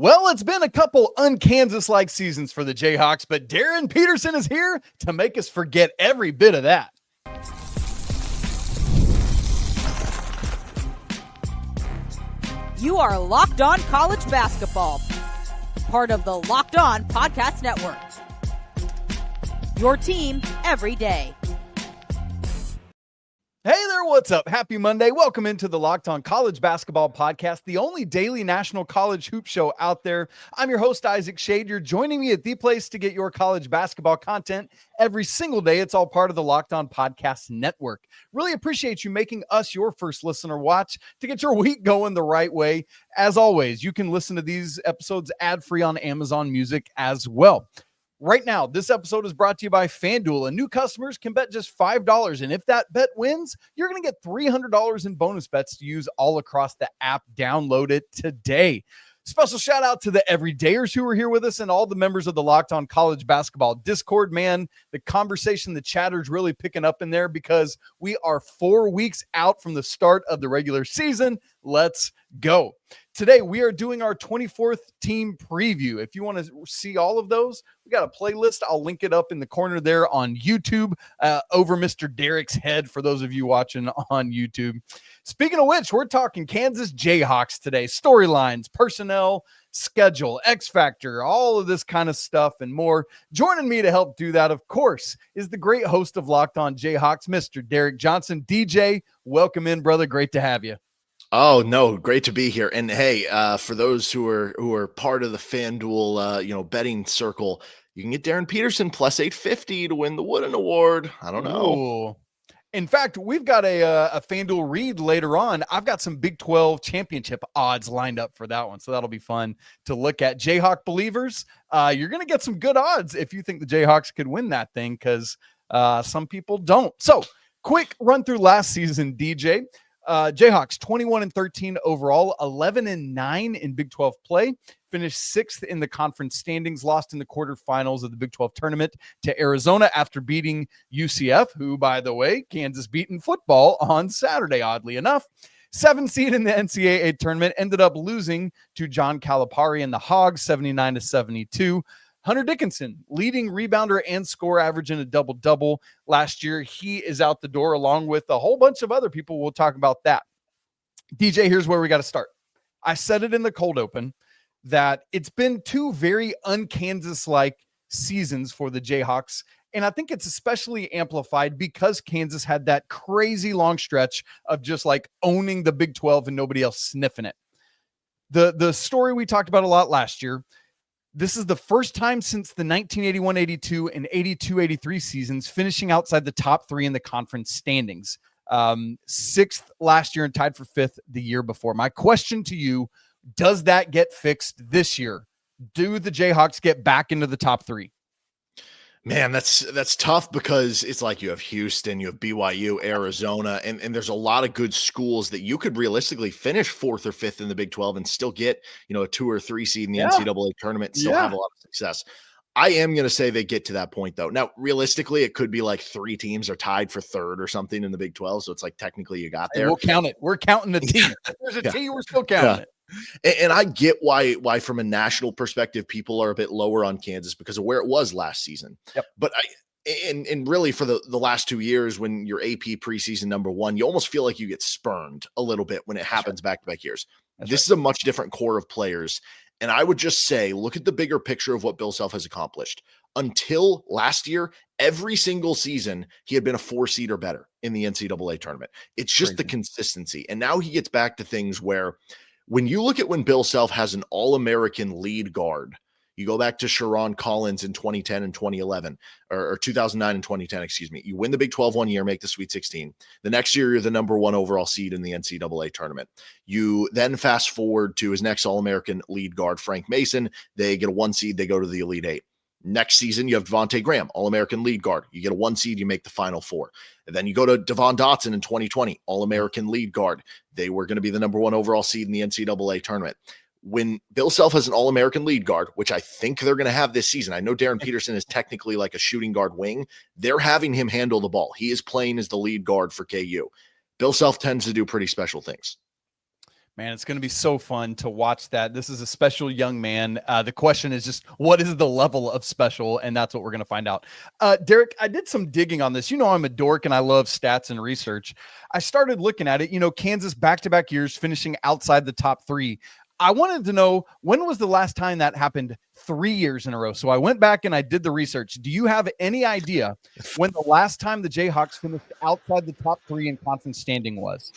Well, it's been a couple un-Kansas-like seasons for the Jayhawks, but Darryn Peterson is here to make us forget every bit of that. You are Locked On College Basketball, part of the Locked On Podcast Network. Your team every day. Hey there, what's up? Happy Monday. Welcome into the Locked On College Basketball Podcast, the only daily national college hoop show out there. I'm your host, Isaac Shade. You're joining me at the place to get your college basketball content every single day. It's all part of the Locked On Podcast Network. Really appreciate you making us your first listen or watch to get your week going the right way. As always, you can listen to these episodes ad-free on Amazon Music as well. Right now, this episode is brought to you by FanDuel, and new customers can bet just $5. And if that bet wins, you're going to get $300 in bonus bets to use all across the app. Download it today. Special shout out to the everydayers who are here with us and all the members of the Locked On College Basketball Discord. Man, the conversation, the chatter's really picking up in there because we are 4 weeks out from the start of the regular season. Let's go. Today, we are doing our 24th team preview. If you want to see all of those, we got a playlist. I'll link it up in the corner there on YouTube over Mr. Derek's head for those of you watching on YouTube. Speaking of which, we're talking Kansas Jayhawks today. Storylines, personnel, schedule, X Factor, all of this kind of stuff and more. Joining me to help do that, of course, is the great host of Locked On Jayhawks, Mr. Derek Johnson. DJ, welcome in, brother. Great to have you. Oh no, great to be here. And hey, for those who are part of the FanDuel betting circle, you can get Darryn Peterson plus 850 to win the Wooden Award. I don't know. Ooh. In fact, we've got a FanDuel read later on. I've got some Big 12 championship odds lined up for that one, so that'll be fun to look at. Jayhawk believers, you're going to get some good odds if you think the Jayhawks could win that thing, because some people don't. So, quick run through last season, DJ. Jayhawks 21-13 overall, 11-9 in Big 12 play, finished 6th in the conference standings, lost in the quarterfinals of the Big 12 tournament to Arizona after beating UCF, who, by the way, Kansas beat in football on Saturday, oddly enough. 7th seed in the NCAA tournament, ended up losing to John Calipari and the Hogs, 79-72. Hunter Dickinson, leading rebounder and score average in a double-double last year. He is out the door along with a whole bunch of other people. We'll talk about that. DJ, here's where we got to start. I said it in the cold open that it's been two very un-Kansas-like seasons for the Jayhawks, and I think it's especially amplified because Kansas had that crazy long stretch of just like owning the Big 12 and nobody else sniffing it. The story we talked about a lot last year, this is the first time since the 1981-82 and 82-83 seasons finishing outside the top three in the conference standings. 6th last year and tied for 5th the year before. My question to you, does that get fixed this year? Do the Jayhawks get back into the top three? Man, that's tough because it's like you have Houston, you have BYU, Arizona, and there's a lot of good schools that you could realistically finish 4th or 5th in the Big 12 and still get, a 2 or 3 seed in the NCAA tournament and still have a lot of success. I am going to say they get to that point, though. Now, realistically, it could be like 3 teams are tied for 3rd or something in the Big 12, so it's like technically you got there. We'll count it. We're counting the team. There's a team, we're still counting it. And I get why from a national perspective, people are a bit lower on Kansas because of where it was last season. Yep. But and really for the last 2 years, when you're AP preseason number 1, you almost feel like you get spurned a little bit when it happens back-to-back years. This is a much different core of players. And I would just say, look at the bigger picture of what Bill Self has accomplished. Until last year, every single season, he had been a 4 seed or better in the NCAA tournament. It's just the consistency. And now he gets back to things where when you look at when Bill Self has an All-American lead guard, you go back to Sharon Collins in 2010 and 2011, or 2009 and 2010, excuse me. You win the Big 12 one year, make the Sweet 16. The next year, you're the number 1 overall seed in the NCAA tournament. You then fast forward to his next All-American lead guard, Frank Mason. They get a 1 seed, they go to the Elite 8. Next season, you have Devontae Graham, All-American lead guard. You get a 1 seed, you make the Final 4. And then you go to Devon Dotson in 2020, All-American lead guard. They were going to be the number 1 overall seed in the NCAA tournament. When Bill Self has an All-American lead guard, which I think they're going to have this season, I know Darryn Peterson is technically like a shooting guard wing. They're having him handle the ball. He is playing as the lead guard for KU. Bill Self tends to do pretty special things. Man, it's going to be so fun to watch that. This is a special young man. The question is just, what is the level of special? And that's what we're going to find out. Derek, I did some digging on this. You know, I'm a dork and I love stats and research. I started looking at it. You know, Kansas back-to-back years finishing outside the top 3. I wanted to know, when was the last time that happened 3 years in a row? So I went back and I did the research. Do you have any idea when the last time the Jayhawks finished outside the top 3 in conference standing was?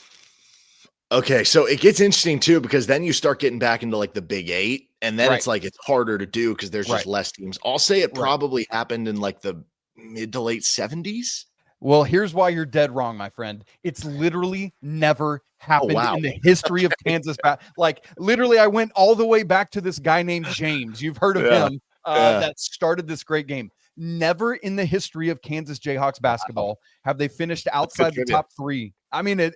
Okay, so it gets interesting too, because then you start getting back into like the Big 8, and then it's like it's harder to do because there's just less teams. I'll say it probably happened in like the mid to late 70s. Well, here's why you're dead wrong, my friend. It's literally never happened in the history of Kansas. Like, literally, I went all the way back to this guy named James. You've heard of him, that started this great game. Never in the history of Kansas Jayhawks basketball have they finished outside the top 3. I mean, it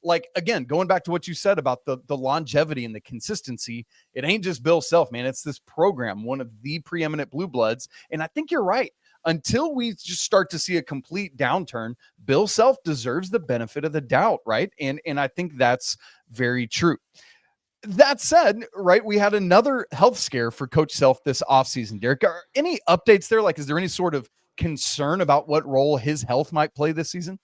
like, again, going back to what you said about the longevity and the consistency, it ain't just Bill Self, man. It's this program, one of the preeminent blue bloods. And I think you're right. Until we just start to see a complete downturn, Bill Self deserves the benefit of the doubt, right? And I think that's very true. That said, right, we had another health scare for Coach Self this offseason. Derek, are any updates there? Like, is there any sort of concern about what role his health might play this season?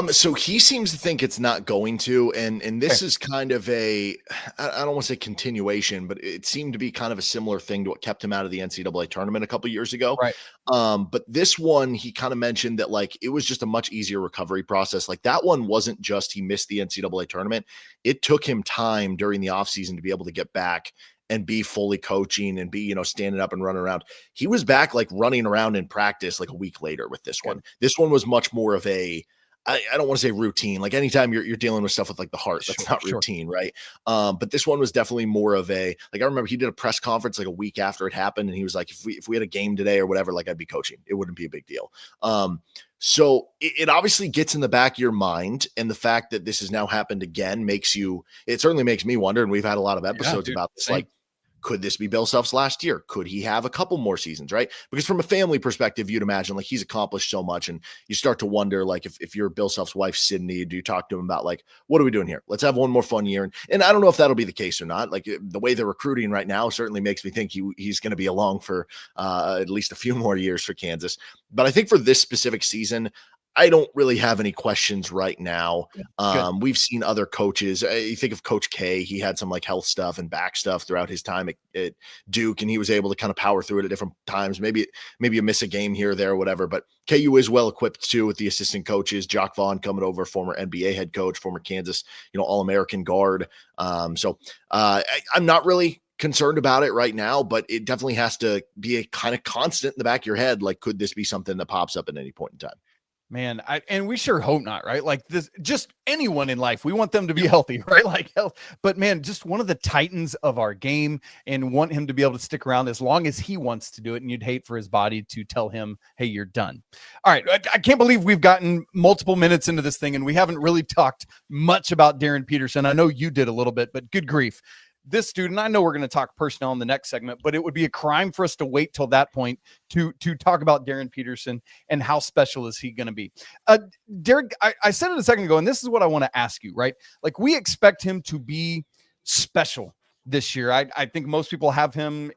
So he seems to think it's not going to, and this is kind of I don't want to say continuation, but it seemed to be kind of a similar thing to what kept him out of the NCAA tournament a couple years ago. Right. But this one, he kind of mentioned that like it was just a much easier recovery process. Like that one wasn't just he missed the NCAA tournament. It took him time during the offseason to be able to get back and be fully coaching and be, you know, standing up and running around. He was back like running around in practice like a week later with this one. This one was much more of I don't want to say routine. Like anytime you're dealing with stuff with like the heart, that's not routine, right? But this one was definitely more of like I remember he did a press conference like a week after it happened, and he was like, if we had a game today or whatever, like I'd be coaching. It wouldn't be a big deal. So it obviously gets in the back of your mind, and the fact that this has now happened again it certainly makes me wonder. And we've had a lot of episodes about this, like, could this be Bill Self's last year? Could he have a couple more seasons, right? Because from a family perspective, you'd imagine like he's accomplished so much, and you start to wonder, like, if you're Bill Self's wife, Sydney, do you talk to him about like, what are we doing here? Let's have one more fun year. And I don't know if that'll be the case or not. Like the way they're recruiting right now certainly makes me think he's going to be along for at least a few more years for Kansas. But I think for this specific season, I don't really have any questions right now. We've seen other coaches. You think of Coach K, he had some like health stuff and back stuff throughout his time at Duke, and he was able to kind of power through it at different times. Maybe you miss a game here or there or whatever, but KU is well equipped too with the assistant coaches. Jock Vaughn coming over, former NBA head coach, former Kansas, All-American guard. So I'm not really concerned about it right now, but it definitely has to be a kind of constant in the back of your head. Like, could this be something that pops up at any point in time? Man, and we sure hope not, right? Like this, just anyone in life, we want them to be healthy, right? Like health, but man, just one of the titans of our game, and want him to be able to stick around as long as he wants to do it. And you'd hate for his body to tell him, hey, you're done. All right. I can't believe we've gotten multiple minutes into this thing and we haven't really talked much about Darryn Peterson. I know you did a little bit, but good grief. This student, I know we're going to talk personnel in the next segment, but it would be a crime for us to wait till that point to talk about Darryn Peterson and how special is he going to be. Derek, I said it a second ago, and this is what I want to ask you, right? Like, we expect him to be special this year. I think most people have him,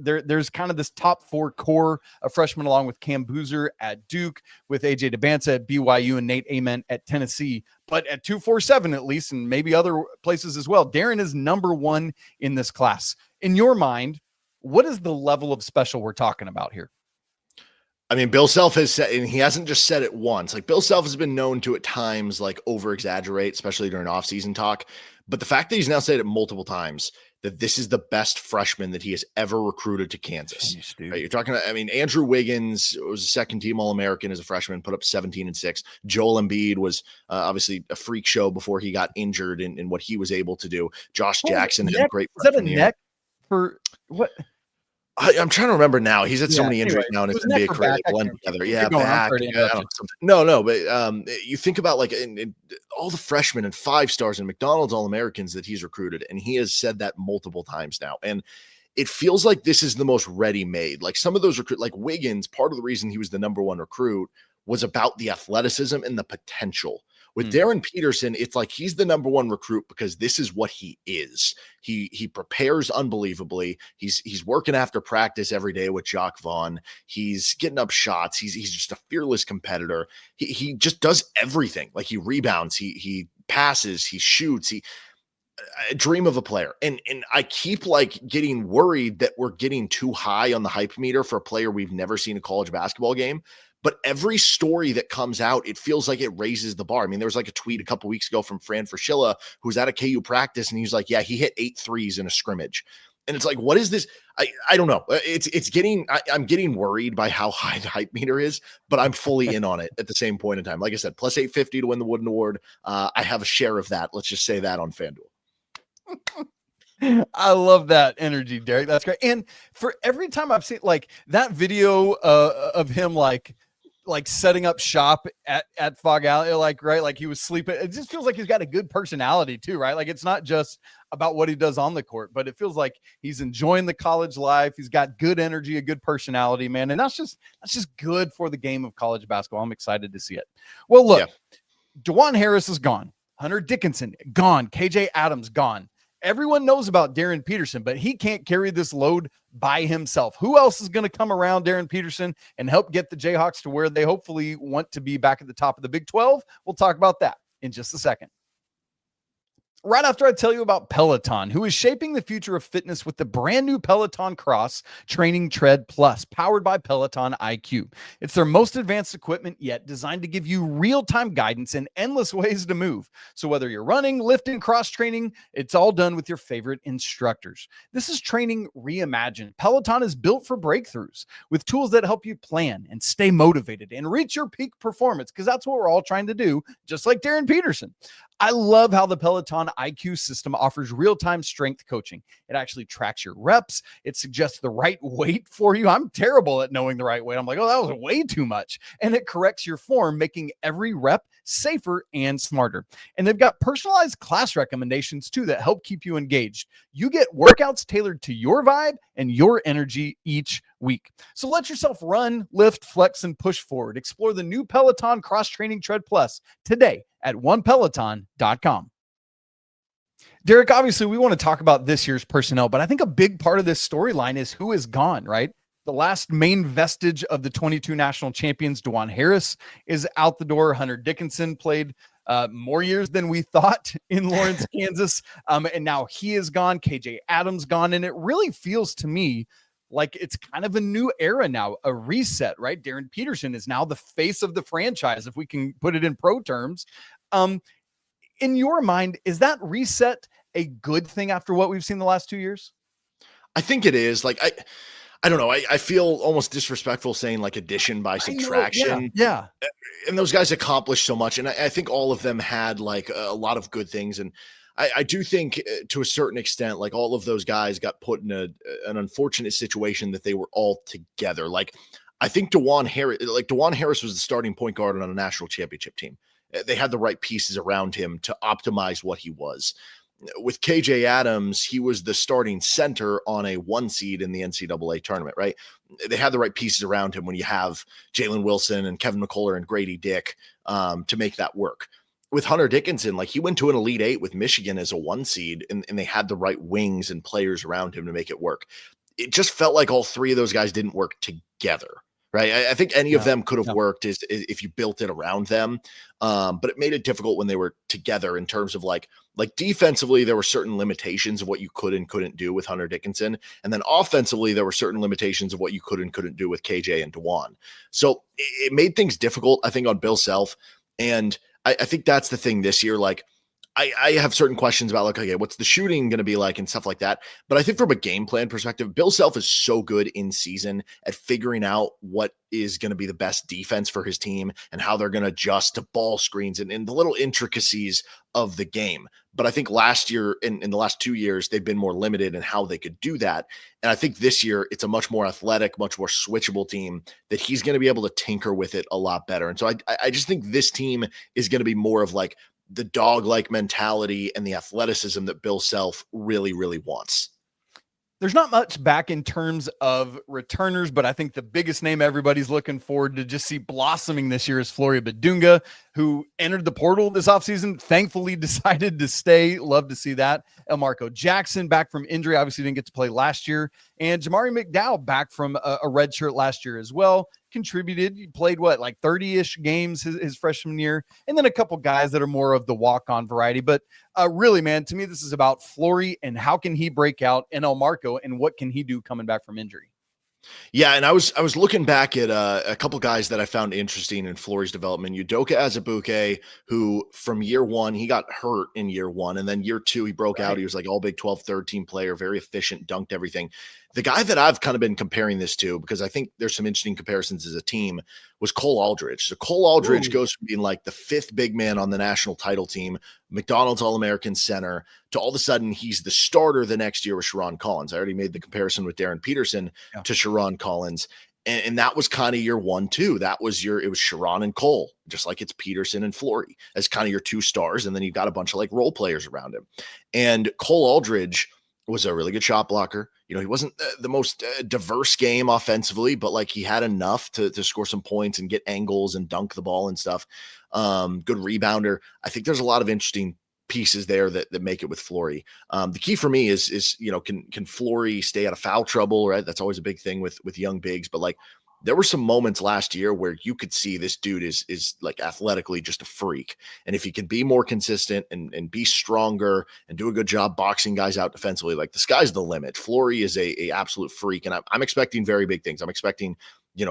there's kind of this top 4 core of freshmen, along with Cam Boozer at Duke, with AJ DeBanza at BYU, and Nate Ament at Tennessee. But at 247, at least, and maybe other places as well, Darryn is number 1 in this class. In your mind, what is the level of special we're talking about here? I mean, Bill Self has said, and he hasn't just said it once. Like, Bill Self has been known to at times like over exaggerate, especially during off-season talk. But the fact that he's now said it multiple times, that this is the best freshman that he has ever recruited to Kansas. Jeez, right? You're talking about, Andrew Wiggins was a second-team All-American as a freshman, put up 17 and 6. Joel Embiid was obviously a freak show before he got injured in what he was able to do. Josh Jackson had a great freshman year. Is that a neck for what? I'm trying to remember now. He's had so many injuries now in his NBA career that blend together. Yeah, back. No, but you think about like in all the freshmen and 5-stars and McDonald's All-Americans that he's recruited, and he has said that multiple times now. And it feels like this is the most ready-made. Like some of those like Wiggins, part of the reason he was the number 1 recruit was about the athleticism and the potential. With Darryn Peterson, it's like he's the number one recruit because this is what he is. He prepares unbelievably. He's working after practice every day with Jock Vaughn. He's getting up shots. He's just a fearless competitor. He just does everything. Like, he rebounds, he passes, he shoots. I dream of a player. And I keep like getting worried that we're getting too high on the hype meter for a player we've never seen a college basketball game. But every story that comes out, it feels like it raises the bar. I mean, there was like a tweet a couple weeks ago from Fran Fraschilla, who was at a KU practice, and he's like, yeah, he hit 8 threes in a scrimmage. And it's like, what is this? I don't know. I'm getting worried by how high the hype meter is, but I'm fully in on it at the same point in time. Like I said, plus 850 to win the Wooden Award. I have a share of that. Let's just say that on FanDuel. I love that energy, Derek. That's great. And for every time I've seen like that video of him like setting up shop at Fog Alley, like, right, like he was sleeping. It just feels like he's got a good personality too, right? Like, it's not just about what he does on the court, but it feels like he's enjoying the college life. He's got good energy, a good personality, man. And that's just good for the game of college basketball. I'm excited to see it. Well, look, DeJuan Harris is gone. Hunter Dickinson gone. KJ Adams gone. Everyone knows about Darryn Peterson, but he can't carry this load by himself. Who else is going to come around Darryn Peterson and help get the Jayhawks to where they hopefully want to be back at the top of the Big 12? We'll talk about that in just a second. Right after I tell you about Peloton, who is shaping the future of fitness with the brand new Peloton Cross Training Tread Plus, powered by Peloton IQ. It's their most advanced equipment yet, designed to give you real-time guidance and endless ways to move. So whether you're running, lifting, cross-training, it's all done with your favorite instructors. This is training reimagined. Peloton is built for breakthroughs with tools that help you plan and stay motivated and reach your peak performance, because that's what we're all trying to do, just like Darryn Peterson. I love how the Peloton IQ system offers real-time strength coaching. It actually tracks your reps. It suggests the right weight for you. I'm terrible at knowing the right weight. I'm like, oh, that was way too much. And it corrects your form, making every rep safer and smarter. And they've got personalized class recommendations too that help keep you engaged. You get workouts tailored to your vibe and your energy each week. So let yourself run, lift, flex, and push forward. Explore the new Peloton Cross Training Tread Plus today at onepeloton.com. Derek, obviously we want to talk about this year's personnel, but I think a big part of this storyline is who is gone, right? The last main vestige of the 22 national champions, DeJuan Harris, is out the door. Hunter Dickinson played more years than we thought in Lawrence, Kansas. And now he is gone. KJ Adams gone. And it really feels to me like it's kind of a new era now, a reset, right? Darryn Peterson is now the face of the franchise, if we can put it in pro terms. In your mind, is that reset a good thing after what we've seen the last 2 years? I think it is. Like, I don't know. I feel almost disrespectful saying like addition by subtraction. Yeah. And those guys accomplished so much. And I think all of them had like a lot of good things. And I do think to a certain extent, like all of those guys got put in an unfortunate situation that they were all together. Like, I think DeJuan Harris was the starting point guard on a national championship team. They had the right pieces around him to optimize what he was. With KJ Adams, he was the starting center on a 1 seed in the NCAA tournament, right? They had the right pieces around him when you have Jalen Wilson and Kevin McCullough and Grady Dick to make that work. With Hunter Dickinson, like he went to an Elite Eight with Michigan as a 1 seed, and they had the right wings and players around him to make it work. It just felt like all three of those guys didn't work together, right? I think any of them could have worked if you built it around them, but it made it difficult when they were together in terms of like defensively, there were certain limitations of what you could and couldn't do with Hunter Dickinson. And then offensively, there were certain limitations of what you could and couldn't do with KJ and DeJuan. So it made things difficult, I think, on Bill Self. And I think that's the thing this year. Like, I have certain questions about like, okay, what's the shooting going to be like and stuff like that. But I think from a game plan perspective, Bill Self is so good in season at figuring out what is going to be the best defense for his team and how they're going to adjust to ball screens and the little intricacies of the game. But I think last year, in the last 2 years, they've been more limited in how they could do that. And I think this year it's a much more athletic, much more switchable team that he's going to be able to tinker with it a lot better. And so I just think this team is going to be more of like the dog-like mentality and the athleticism that Bill Self really, really wants. There's not much back in terms of returners, but I think the biggest name everybody's looking forward to just see blossoming this year is Flory Bidunga, who entered the portal this offseason, thankfully decided to stay. Love to see that. Elmarco Jackson back from injury, obviously didn't get to play last year. And Jamari McDowell back from a red shirt last year as well. Contributed. He played like 30-ish games his freshman year. And then a couple guys that are more of the walk-on variety. But really, man, to me, this is about Flory and how can he break out, and Elmarco and what can he do coming back from injury. Yeah, and I was looking back at a couple guys that I found interesting in Flory's development. Udoka Azubuike, who from year one, he got hurt in year one, and then year two, he broke out. He was like all Big 12 third team player, very efficient, dunked everything. The guy that I've kind of been comparing this to, because I think there's some interesting comparisons as a team, was Cole Aldridge. So Cole Aldridge goes from being like the fifth big man on the national title team, McDonald's All-American center, to all of a sudden he's the starter the next year with Sharon Collins. I already made the comparison with Darryn Peterson to Sharon Collins. And that was kind of year 1, too. It was Sharon and Cole, just like it's Peterson and Flory as kind of your two stars. And then you've got a bunch of like role players around him. And Cole Aldridge was a really good shot blocker. He wasn't the most diverse game offensively, but like he had enough to score some points and get angles and dunk the ball and stuff. Good rebounder. I think there's a lot of interesting pieces there that make it with Flory. The key for me is can Flory stay out of foul trouble, right? That's always a big thing with young bigs, but like there were some moments last year where you could see this dude is like athletically just a freak. And if he can be more consistent and be stronger and do a good job boxing guys out defensively, like the sky's the limit. Flory is a absolute freak. And I'm expecting very big things. I'm expecting,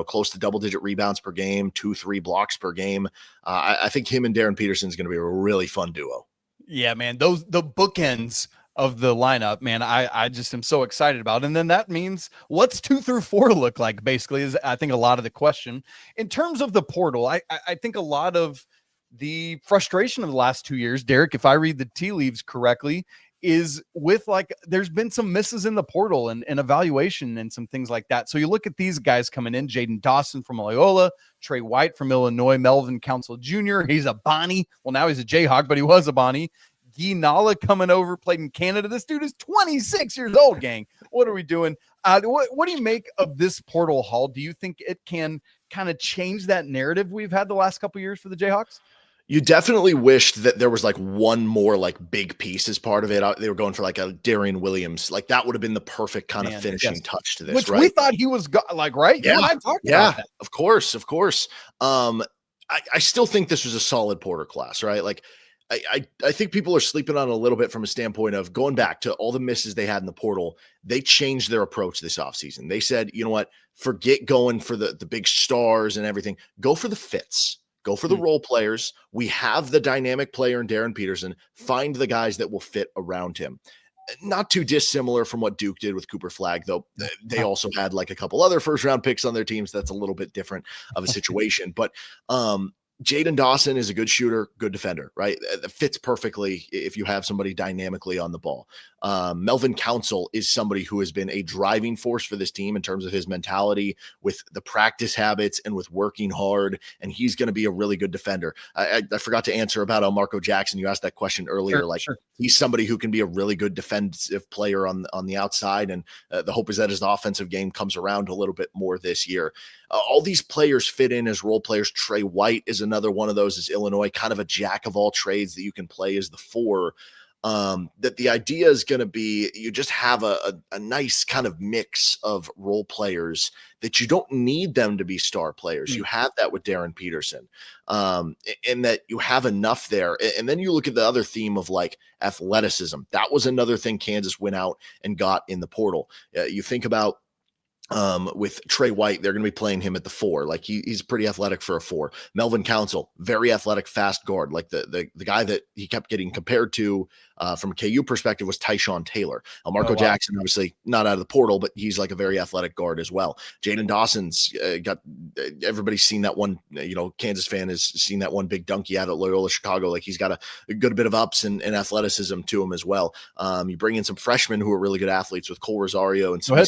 close to double-digit rebounds per game, 2-3 blocks per game. I think him and Darryn Peterson is going to be a really fun duo. Yeah, man, the bookends of the lineup, man, I just am so excited about. And then that means what's 2 through 4 look like, basically, is I think a lot of the question. In terms of the portal, I think a lot of the frustration of the last 2 years, Derek, if I read the tea leaves correctly, is with there's been some misses in the portal and evaluation and some things like that. So you look at these guys coming in, Jaden Dawson from Loyola, Trey White from Illinois, Melvin Council Jr. He's a Bonnie. Well, now he's a Jayhawk, but he was a Bonnie. Guy Nala coming over, played in Canada. This dude is 26 years old, gang. What are we doing? What do you make of this portal haul? Do you think it can kind of change that narrative we've had the last couple of years for the Jayhawks? You definitely wished that there was like one more like big piece as part of it. They were going for like a Darian Williams. Like that would have been the perfect kind of finishing touch to this, which right? We thought he was right. Yeah. You and I talked about that. Of course. I still think this was a solid Porter class, right? Like I think people are sleeping on it a little bit from a standpoint of going back to all the misses they had in the portal. They changed their approach this offseason. They said, you know what, forget going for the big stars and everything. Go for the fits. Go for the role players. We have the dynamic player in Darryn Peterson. Find the guys that will fit around him. Not too dissimilar from what Duke did with Cooper Flagg, though they also had like a couple other first-round picks on their teams. That's a little bit different of a situation. But Jaden Dawson is a good shooter, good defender, right? It fits perfectly if you have somebody dynamically on the ball. Melvin Council is somebody who has been a driving force for this team in terms of his mentality with the practice habits and with working hard, and he's going to be a really good defender. I forgot to answer about Elmarco Jackson. You asked that question earlier. Sure. He's somebody who can be a really good defensive player on the outside, and the hope is that his offensive game comes around a little bit more this year. All these players fit in as role players. Trey White is another one of those, is Illinois, kind of a jack of all trades that you can play as the 4. That the idea is going to be you just have a nice kind of mix of role players that you don't need them to be star players. You have that with Darryn Peterson, and that you have enough there. And then you look at the other theme of like athleticism. That was another thing Kansas went out and got in the portal. You think about with Trey White, they're going to be playing him at the 4. Like he's pretty athletic for a 4. Melvin Council, very athletic, fast guard. Like the guy that he kept getting compared to from a KU perspective was Tyshawn Taylor. Marco Jackson, obviously not out of the portal, but he's like a very athletic guard as well. Jaden Dawson's got everybody's seen that one. Kansas fan has seen that one big dunk he had at Loyola Chicago. Like he's got a good bit of ups and athleticism to him as well. You bring in some freshmen who are really good athletes with Cole Rosario and some.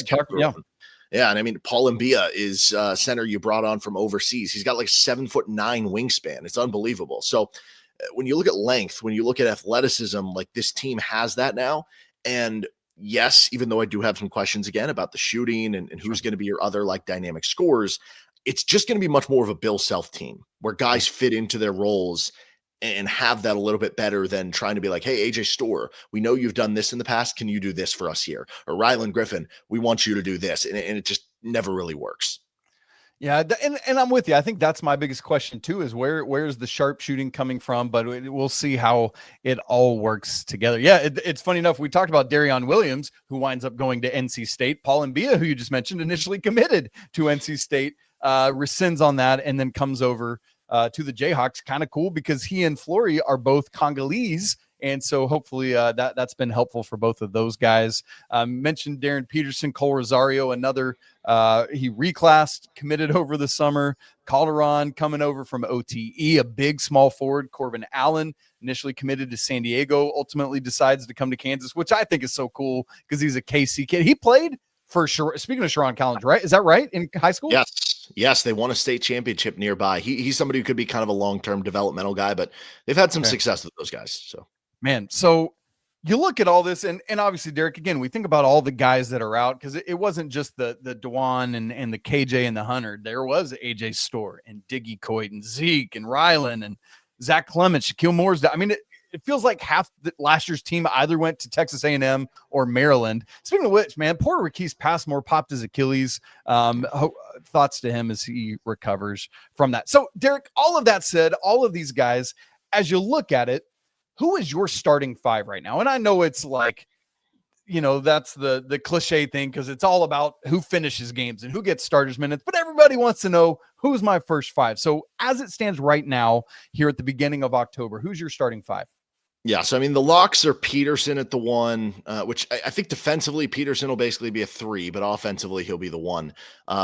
Yeah, and I mean, Paul Mbia is center you brought on from overseas. He's got like 7'9" wingspan. It's unbelievable. So when you look at length, when you look at athleticism, like this team has that now. And yes, even though I do have some questions again about the shooting and who's going to be your other like dynamic scorers, it's just going to be much more of a Bill Self team where guys fit into their roles and have that a little bit better than trying to be like, hey, AJ Storr, we know you've done this in the past. Can you do this for us here? Or Rylan Griffin, we want you to do this. And it just never really works. Yeah, and I'm with you. I think that's my biggest question too, is where's the sharpshooting coming from? But we'll see how it all works together. Yeah, it's funny enough. We talked about Darryn Williams, who winds up going to NC State. Paul Mbia, who you just mentioned, initially committed to NC State, rescinds on that, and then comes over to the Jayhawks. Kind of cool because he and Flory are both Congolese. And so hopefully that's been helpful for both of those guys. Mentioned Darryn Peterson, Cole Rosario, another he reclassed, committed over the summer. Calderon coming over from OTE, a big small forward. Corbin Allen initially committed to San Diego, ultimately decides to come to Kansas, which I think is so cool because he's a KC kid. He played for sure. Speaking of Sharon Collins, right? Is that right? In high school? Yes, they won a state championship nearby. He's somebody who could be kind of a long-term developmental guy, but they've had some success with those guys. So, man, so you look at all this, and obviously, Derek, again, we think about all the guys that are out because it wasn't just the Dwan and the KJ and the Hunter. There was AJ Storr and Diggy Coit and Zeke and Rylan and Zach Clement, Shaquille Moore's. I mean, it feels like half last year's team either went to Texas A&M or Maryland. Speaking of which, man, poor Marquise Passmore popped his Achilles. Thoughts to him as he recovers from that. So, Derek, all of that said, all of these guys, as you look at it, who is your starting five right now? And I know it's like, that's the cliche thing because it's all about who finishes games and who gets starters minutes, but everybody wants to know who's my first five. So as it stands right now here at the beginning of October, who's your starting five? Yeah, so I mean, the locks are Peterson at the 1, which I think defensively Peterson will basically be a 3, but offensively he'll be the 1.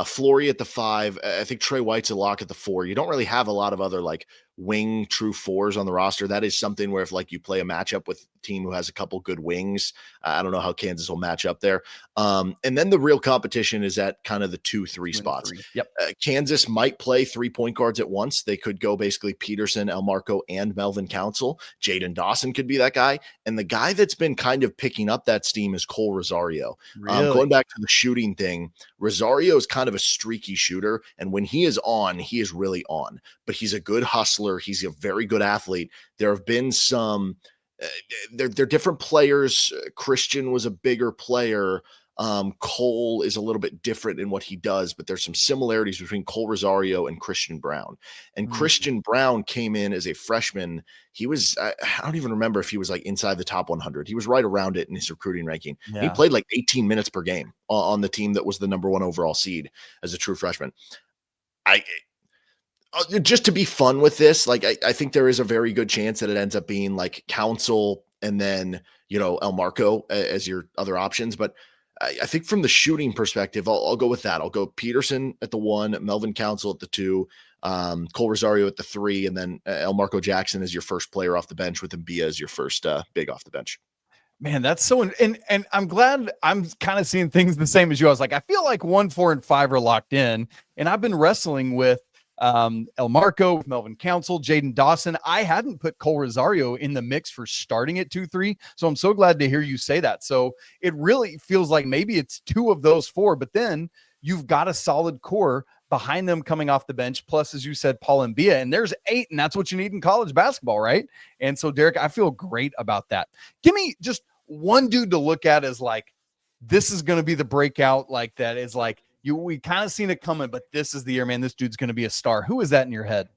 Flory at the 5. I think Trey White's a lock at the 4. You don't really have a lot of other like wing true 4s on the roster. That is something where if like you play a matchup with a team who has a couple good wings, I don't know how Kansas will match up there. And then the real competition is at kind of the 2-3 spots. Yep. Kansas might play 3 point guards at once. They could go basically Peterson, Elmarko, and Melvin Council. Jaden Dawson could be that guy. And the guy that's been kind of picking up that steam is Cole Rosario. Really? Going back to the shooting thing, Rosario is kind of a streaky shooter. And when he is on, he is really on. But he's a good hustler. He's a very good athlete. There have been some they're different players. Christian was a bigger player. Cole is a little bit different in what he does, but there's some similarities between Cole Rosario and Christian Brown. And Christian Brown came in as a freshman. He was, I don't even remember if he was like inside the top 100. He was right around it in his recruiting ranking. Yeah. He played like 18 minutes per game on the team that was the number 1 overall seed as a true freshman. Just to be fun with this, like I think there is a very good chance that it ends up being like Council and then, Elmarko as your other options. But I think from the shooting perspective, I'll go with that. I'll go Peterson at the 1, Melvin Council at the 2, Cole Rosario at the 3, and then Elmarko Jackson as your first player off the bench with Mbia as your first big off the bench. Man, that's so, and I'm glad I'm kind of seeing things the same as you. I was like, I feel like 1, 4, and 5 are locked in, and I've been wrestling with Elmarko, Melvin Council, Jaden Dawson. I hadn't put Cole Rosario in the mix for starting at 2-3. So I'm so glad to hear you say that. So it really feels like maybe it's 2 of those 4, but then you've got a solid core behind them coming off the bench. Plus, as you said, Paul Mbia, and there's 8, and that's what you need in college basketball, right? And so Derek, I feel great about that. Give me just one dude to look at as like, this is going to be the breakout, like that is like, we kind of seen it coming, but this is the year, man. This dude's going to be a star. Who is that in your head?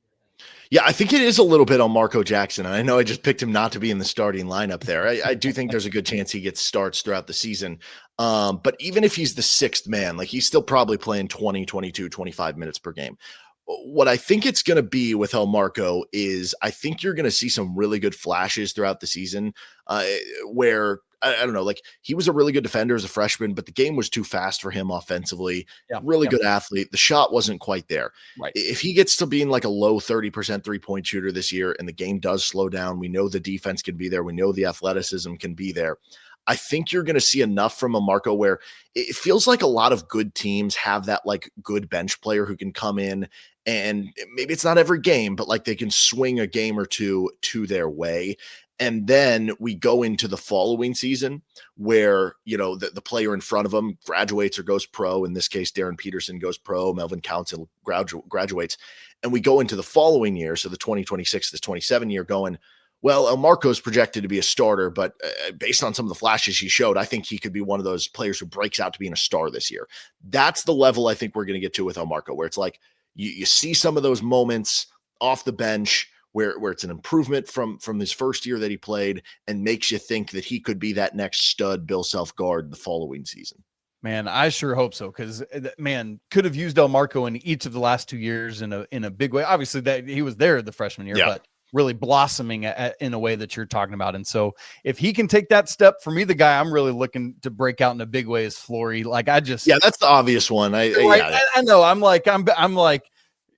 Yeah, I think it is a little bit on Marco Jackson. And I know I just picked him not to be in the starting lineup there. I do think there's a good chance he gets starts throughout the season. But even if he's the 6th man, like he's still probably playing 20, 22, 25 minutes per game. What I think it's going to be with Elmarko is I think you're going to see some really good flashes throughout the season where I don't know, like he was a really good defender as a freshman, but the game was too fast for him offensively. Yeah, really good athlete. The shot wasn't quite there. Right. If he gets to being like a low 30% 3-point shooter this year and the game does slow down, we know the defense can be there. We know the athleticism can be there. I think you're going to see enough from a Marco where it feels like a lot of good teams have that like good bench player who can come in and maybe it's not every game, but like they can swing a game or two to their way. And then we go into the following season where, the player in front of them graduates or goes pro. In this case, Darryn Peterson goes pro, Melvin Council graduates. And we go into the following year, so the 2026 to 27 year, going, well, Marco's projected to be a starter, but based on some of the flashes he showed, I think he could be one of those players who breaks out to being a star this year. That's the level I think we're going to get to with Marco, where it's like you see some of those moments off the bench where it's an improvement from his first year that he played and makes you think that he could be that next stud Bill Self guard the following season. Man, I sure hope so, because could have used Marco in each of the last 2 years in a big way. Obviously, that he was there the freshman year, but really blossoming in a way that you're talking about. And so if he can take that step, for me, the guy I'm really looking to break out in a big way is Flory. Like that's the obvious one. I know. I'm like,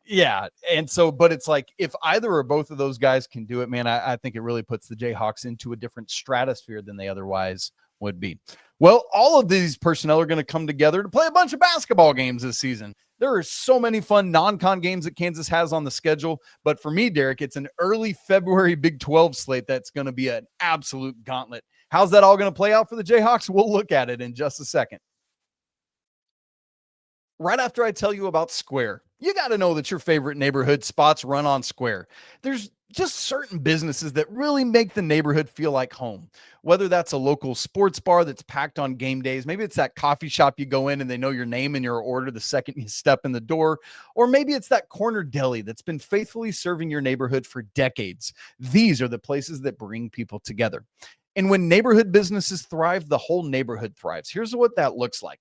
yeah. And so, but it's like, if either or both of those guys can do it, man, I think it really puts the Jayhawks into a different stratosphere than they otherwise would be. Well, all of these personnel are going to come together to play a bunch of basketball games this season. There are so many fun non-con games that Kansas has on the schedule. But for me, Derek, it's an early February Big 12 slate that's going to be an absolute gauntlet. How's that all going to play out for the Jayhawks? We'll look at it in just a second. Right after I tell you about Square, you got to know that your favorite neighborhood spots run on Square. There's just certain businesses that really make the neighborhood feel like home. Whether that's a local sports bar that's packed on game days, maybe it's that coffee shop you go in and they know your name and your order the second you step in the door, or maybe it's that corner deli that's been faithfully serving your neighborhood for decades. These are the places that bring people together. And when neighborhood businesses thrive, the whole neighborhood thrives. Here's what that looks like.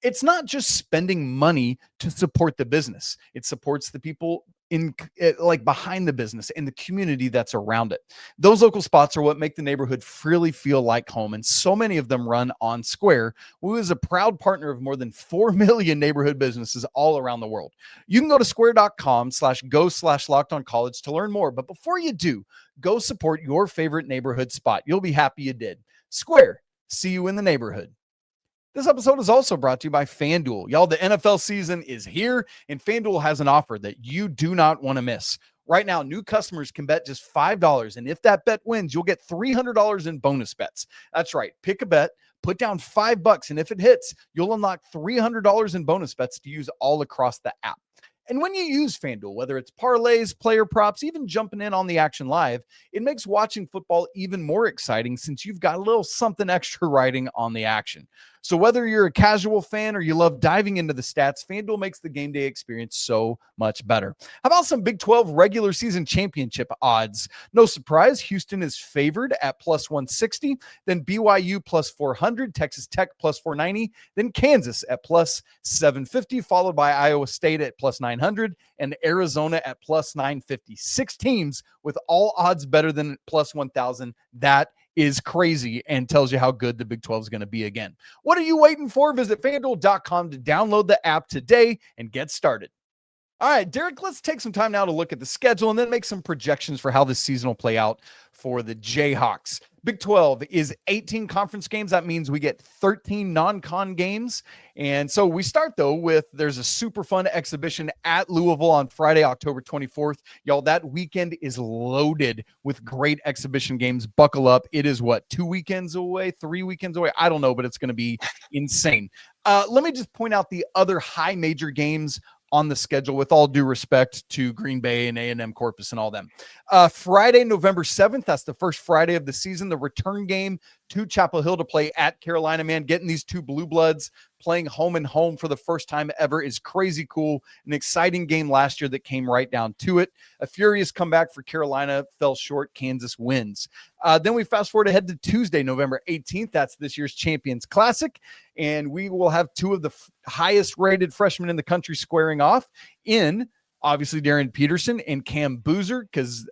It's not just spending money to support the business. It supports the people behind the business and the community that's around it. Those local spots are what make the neighborhood really feel like home. And so many of them run on Square, who is a proud partner of more than 4 million neighborhood businesses all around the world. You can go to square.com/go/lockedoncollege to learn more. But before you do, go support your favorite neighborhood spot. You'll be happy you did. Square, see you in the neighborhood. This episode is also brought to you by FanDuel. Y'all, the NFL season is here, and FanDuel has an offer that you do not want to miss. Right now, new customers can bet just $5, and if that bet wins, you'll get $300 in bonus bets. That's right. Pick a bet, put down $5, and if it hits, you'll unlock $300 in bonus bets to use all across the app. And when you use FanDuel, whether it's parlays, player props, even jumping in on the action live, it makes watching football even more exciting since you've got a little something extra riding on the action. So whether you're a casual fan or you love diving into the stats, FanDuel makes the game day experience so much better. How about some Big 12 regular season championship odds? No surprise, Houston is favored at plus 160, then BYU plus 400, Texas Tech plus 490, then Kansas at plus 750, followed by Iowa State at plus 900, and Arizona at plus 950. 6 teams with all odds better than plus 1,000. That is crazy and tells you how good the Big 12 is going to be again. What are you waiting for? Visit FanDuel.com to download the app today and get started. All right, Derek, let's take some time now to look at the schedule and then make some projections for how this season will play out for the Jayhawks. Big 12 is 18 conference games. That means we get 13 non-con games. And so we start, though, with there's a super fun exhibition at Louisville on Friday, October 24th. Y'all, that weekend is loaded with great exhibition games. Buckle up. It is, 2 weekends away, 3 weekends away? I don't know, but it's going to be insane. Let me just point out the other high major games on the schedule, with all due respect to Green Bay and A&M Corpus and all them. Friday, November 7th, that's the first Friday of the season, the return game to Chapel Hill to play at Carolina. Man, getting these two Blue Bloods playing home and home for the first time ever is crazy cool. An exciting game last year that came right down to it. A furious comeback for Carolina, fell short. Kansas wins. Then we fast forward ahead to Tuesday, November 18th. That's this year's Champions Classic. And we will have two of the highest rated freshmen in the country squaring off in, obviously, Darryn Peterson and Cam Boozer, because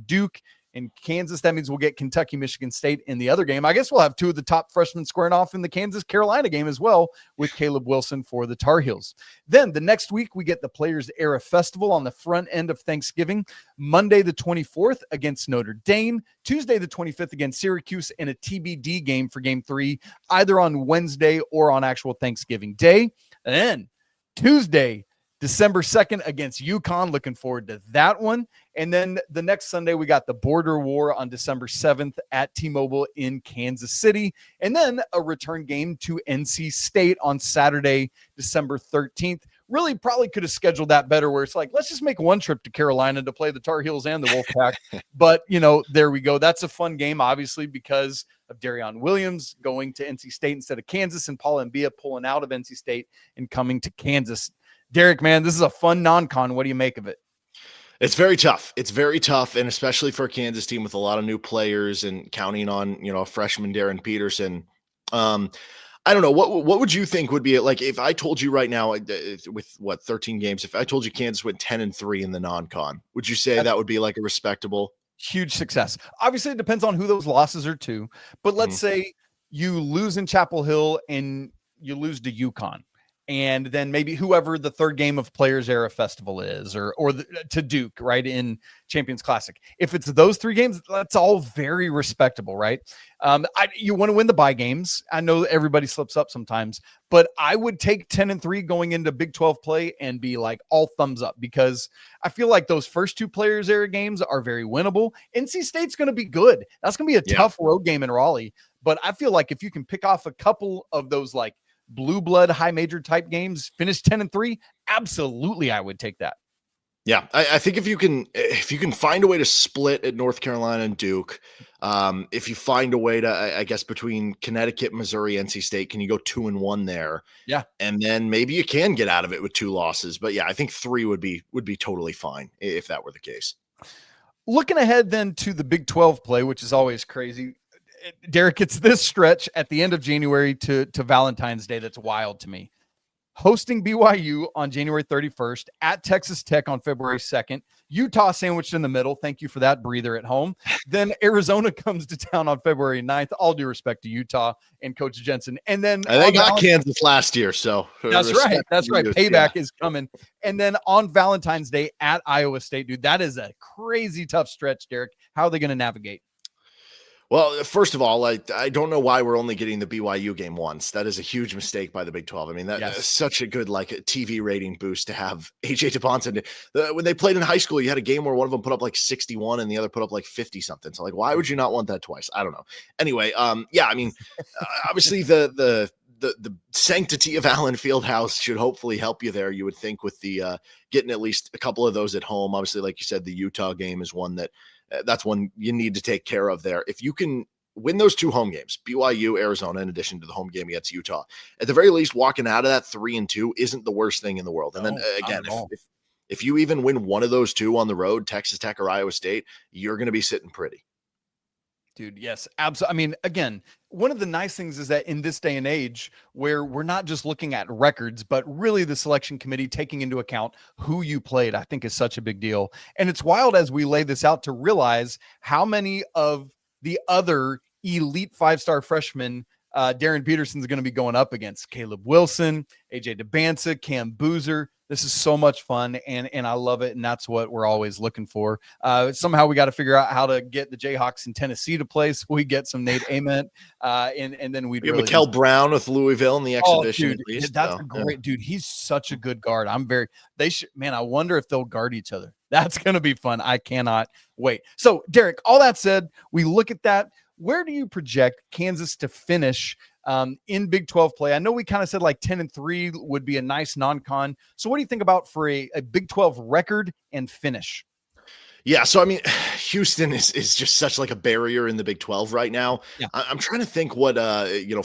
Duke and Kansas, that means we'll get Kentucky, Michigan State in the other game. I guess we'll have two of the top freshmen squaring off in the Kansas-Carolina game as well, with Caleb Wilson for the Tar Heels. Then the next week, we get the Players Era Festival on the front end of Thanksgiving. Monday the 24th against Notre Dame. Tuesday the 25th against Syracuse, and a TBD game for Game 3, either on Wednesday or on actual Thanksgiving Day. And then Tuesday, December 2nd against UConn. Looking forward to that one. And then the next Sunday, we got the Border War on December 7th at T-Mobile in Kansas City. And then a return game to NC State on Saturday, December 13th. Really probably could have scheduled that better where it's like, let's just make one trip to Carolina to play the Tar Heels and the Wolfpack. But, there we go. That's a fun game, obviously, because of Darryn Williams going to NC State instead of Kansas and Paul Mbia pulling out of NC State and coming to Kansas. Derek, man, this is a fun non-con. What do you make of it? It's very tough. It's very tough, and especially for a Kansas team with a lot of new players and counting on, freshman Darryn Peterson. I don't know. What would you think would be like if I told you right now with 13 games, if I told you Kansas went 10-3 in the non-con, would you say that would be like a respectable? Huge success. Obviously, it depends on who those losses are to, but let's say you lose in Chapel Hill and you lose to UConn. And then maybe whoever the third game of Players Era Festival is, or to Duke, right, in Champions Classic. If it's those 3 games, that's all very respectable, right? You want to win the bye games. I know everybody slips up sometimes, but I would take 10-3 going into Big 12 play and be like all thumbs up, because I feel like those first 2 Players Era games are very winnable. NC State's going to be good. That's going to be a tough road game in Raleigh. But I feel like if you can pick off a couple of those like blue blood high major type games, finish 10-3, absolutely I would take that. Yeah, I think if you can find a way to split at North Carolina and Duke, if you find a way to, I guess, between Connecticut, Missouri, NC State, can you go 2-1 there? Yeah, and then maybe you can get out of it with 2 losses. But yeah, I think 3 would be totally fine if that were the case. Looking ahead then to the Big 12 play, which is always crazy. Derek, it's this stretch at the end of January to Valentine's Day that's wild to me. Hosting BYU on January 31st, at Texas Tech on February 2nd, Utah sandwiched in the middle. Thank you for that breather at home. Then Arizona comes to town on February 9th. All due respect to Utah and Coach Jensen. And then they got Kansas last year, so that's right. That's right. Payback is coming. And then on Valentine's Day at Iowa State, dude, that is a crazy tough stretch, Derek. How are they going to navigate? Well, first of all, I don't know why we're only getting the BYU game once. That is a huge mistake by the Big 12. I mean, that is such a good TV rating boost to have AJ DePonson. When they played in high school, you had a game where one of them put up like 61 and the other put up like 50 something. So like, why would you not want that twice? I don't know. Anyway, I mean, obviously the sanctity of Allen Fieldhouse should hopefully help you there. You would think with the getting at least a couple of those at home. Obviously, like you said, the Utah game is one that's one you need to take care of there. If you can win those 2 home games, BYU, Arizona, in addition to the home game against Utah, at the very least, walking out of that 3-2 isn't the worst thing in the world. And then again, if you even win one of those 2 on the road, Texas Tech or Iowa State, you're going to be sitting pretty. Dude, yes, absolutely. I mean, again, one of the nice things is that in this day and age where we're not just looking at records, but really the selection committee taking into account who you played, I think is such a big deal. And it's wild as we lay this out to realize how many of the other elite 5-star freshmen Darryn Peterson is going to be going up against. Caleb Wilson, AJ DeBansa, Cam Boozer. This is so much fun, and I love it, and that's what we're always looking for. Somehow we got to figure out how to get the Jayhawks in Tennessee to play so we get some Nate Ament, and then we'd really Mikel Brown with Louisville in the exhibition. Dude, at least. That's a great dude. He's such a good guard. I wonder if they'll guard each other. That's going to be fun. I cannot wait. So, Derek, all that said, we look at that. Where do you project Kansas to finish in Big 12 play? I know we kind of said like 10-3 would be a nice non-con. So what do you think about for a Big 12 record and finish? Yeah, so I mean, Houston is just such like a barrier in the Big 12 right now. Yeah. I'm trying to think what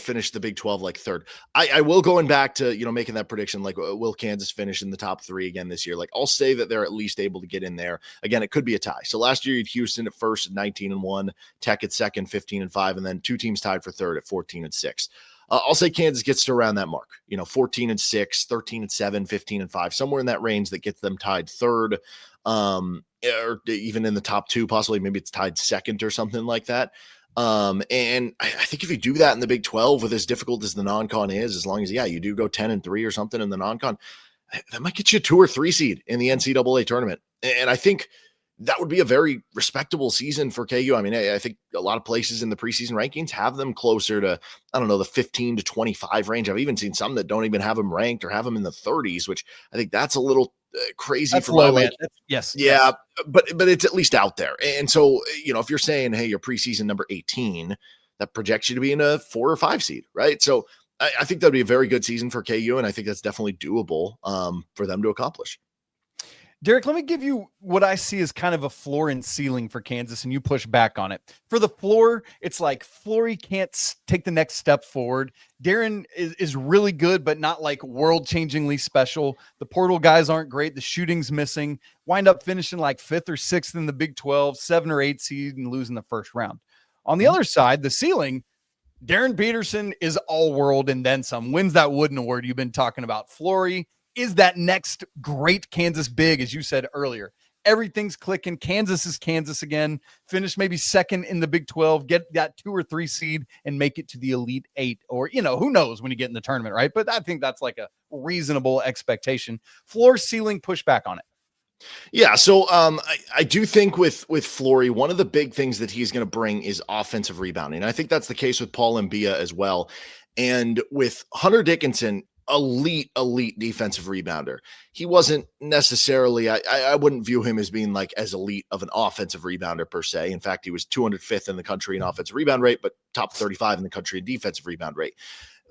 finished the Big 12 like third. I will going back to making that prediction, like will Kansas finish in the top 3 again this year? Like I'll say that they're at least able to get in there. Again, it could be a tie. So last year you had Houston at first at 19-1, Tech at second 15-5, and then 2 teams tied for third at 14-6. I'll say Kansas gets to around that mark, 14-6, 13-7, 15-5, somewhere in that range that gets them tied third. Or even in the top 2, possibly maybe it's tied second or something like that. And I think if you do that in the Big 12 with as difficult as the non-con is, as long as, you do go 10-3 or something in the non-con, that might get you a 2 or 3 seed in the NCAA tournament. And I think that would be a very respectable season for KU. I mean, I think a lot of places in the preseason rankings have them closer to, I don't know, the 15 to 25 range. I've even seen some that don't even have them ranked or have them in the 30s, which I think that's a little crazy. That's for low, my man. Yes. Yeah. But it's at least out there. And so, if you're saying, hey, you're preseason number 18, that projects you to be in a 4 or 5 seed, right? So I think that'd be a very good season for KU. And I think that's definitely doable for them to accomplish. Derek, let me give you what I see as kind of a floor and ceiling for Kansas, and you push back on it. For the floor, it's like Flory can't take the next step forward. Darryn is really good, but not like world-changingly special. The portal guys aren't great. The shooting's missing. Wind up finishing like 5th or 6th in the Big 12, 7 or 8 seed, and losing the first round. On the other side, the ceiling, Darryn Peterson is all-world and then some. Wins that Wooden Award you've been talking about. Flory is that next great Kansas big, as you said earlier. Everything's clicking. Kansas is Kansas again. Finish maybe 2nd in the Big 12, get that 2 or 3 seed and make it to the Elite 8, or, who knows when you get in the tournament, right? But I think that's like a reasonable expectation. Floor, ceiling, push back on it. Yeah, so I do think with Flory, one of the big things that he's going to bring is offensive rebounding. And I think that's the case with Paul Mbia as well. And with Hunter Dickinson, elite defensive rebounder. He wasn't necessarily, I wouldn't view him as being like as elite of an offensive rebounder per se. In fact, he was 205th in the country in offensive rebound rate, but top 35 in the country in defensive rebound rate.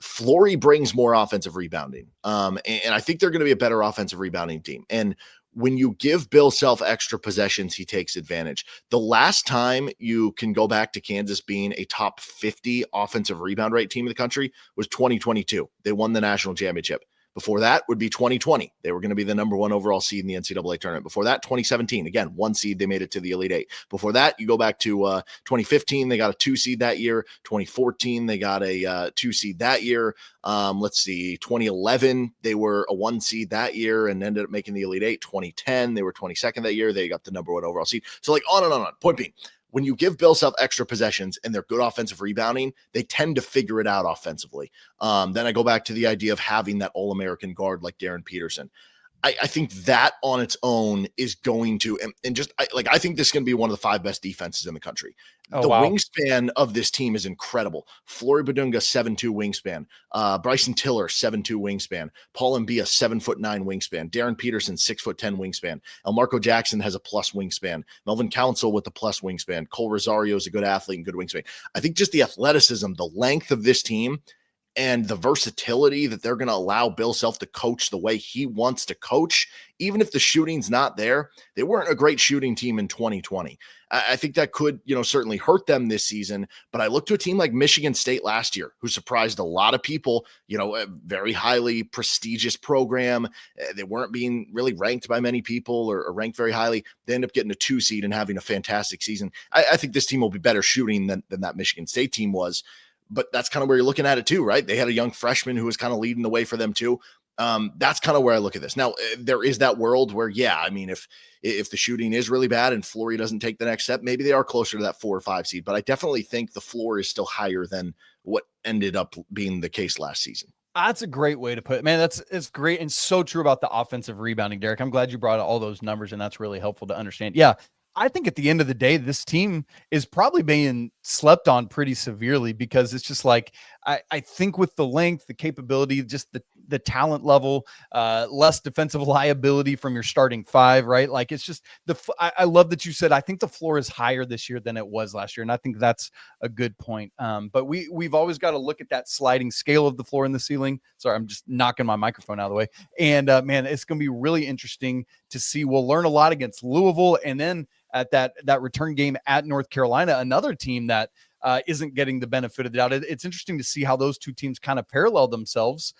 Flory brings more offensive rebounding. And I think they're going to be a better offensive rebounding team. And when you give Bill Self extra possessions, he takes advantage. The last time you can go back to Kansas being a top 50 offensive rebound rate team in the country was 2022. They won the national championship. Before that would be 2020. They were going to be the number 1 overall seed in the NCAA tournament. Before that, 2017, again, 1 seed, they made it to the Elite 8. Before that, you go back to 2015, they got a 2 seed that year. 2014, they got a 2 seed that year. 2011, they were a 1 seed that year and ended up making the Elite 8. 2010, they were 22nd that year. They got the number 1 overall seed. So like on and on. Point being, when you give Bill Self extra possessions and they're good offensive rebounding, they tend to figure it out offensively. Then I go back to the idea of having that All-American guard like Darryn Peterson. I think that on its own is going to, I think this is going to be one of the 5 best defenses in the country. Wingspan of this team is incredible. Flory Bidunga, 7'2" wingspan. Bryson Tiller, 7'2" wingspan. Paul Mbia, 7'9" wingspan. Darryn Peterson, 6'10" wingspan. Elmarco Jackson has a plus wingspan. Melvin Council with the plus wingspan. Cole Rosario is a good athlete and good wingspan. I think just the athleticism, the length of this team, and the versatility that they're going to allow Bill Self to coach the way he wants to coach, even if the shooting's not there. They weren't a great shooting team in 2020. I think that could, certainly hurt them this season. But I look to a team like Michigan State last year, who surprised a lot of people, a very highly prestigious program. They weren't being really ranked by many people or ranked very highly. They end up getting a 2 seed and having a fantastic season. I think this team will be better shooting than that Michigan State team was. But that's kind of where you're looking at it too, right? They had a young freshman who was kind of leading the way for them too. That's kind of where I look at this. Now, there is that world where, if the shooting is really bad and Flory doesn't take the next step, maybe they are closer to that 4 or 5 seed. But I definitely think the floor is still higher than what ended up being the case last season. That's a great way to put it, man. It's great and so true about the offensive rebounding, Derek. I'm glad you brought all those numbers, and that's really helpful to understand. Yeah, I think at the end of the day, this team is probably being slept on pretty severely because it's just like, I think with the length, the capability, just the talent level, less defensive liability from your starting 5, right? Like it's just I love that you said, I think the floor is higher this year than it was last year. And I think that's a good point. But we've always got to look at that sliding scale of the floor and the ceiling. Sorry, I'm just knocking my microphone out of the way. And man, it's going to be really interesting to see. We'll learn a lot against Louisville. And then at that return game at North Carolina, another team that isn't getting the benefit of the doubt. It's interesting to see how those 2 teams kind of parallel themselves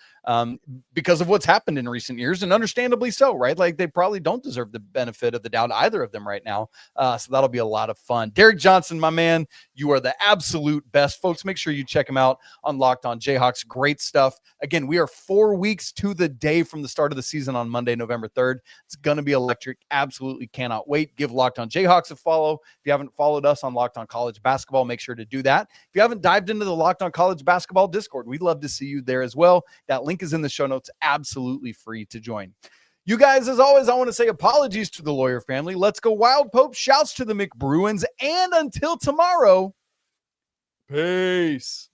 because of what's happened in recent years, and understandably so, right? Like they probably don't deserve the benefit of the doubt, either of them right now. So that'll be a lot of fun. Derek Johnson, my man, you are the absolute best. Folks, make sure you check him out on Locked On Jayhawks. Great stuff. Again, we are 4 weeks to the day from the start of the season on Monday, November 3rd. It's going to be electric. Absolutely cannot wait. Give Locked On Jayhawks a follow. If you haven't followed us on Locked On College Basketball, make sure to do that. If you haven't dived into the Locked On College Basketball Discord, we'd love to see you there as well. That link is in the show notes, absolutely free to join. You guys, as always, I want to say apologies to the Lawyer family. Let's go Wild Pope. Shouts to the McBruins. And until tomorrow, peace.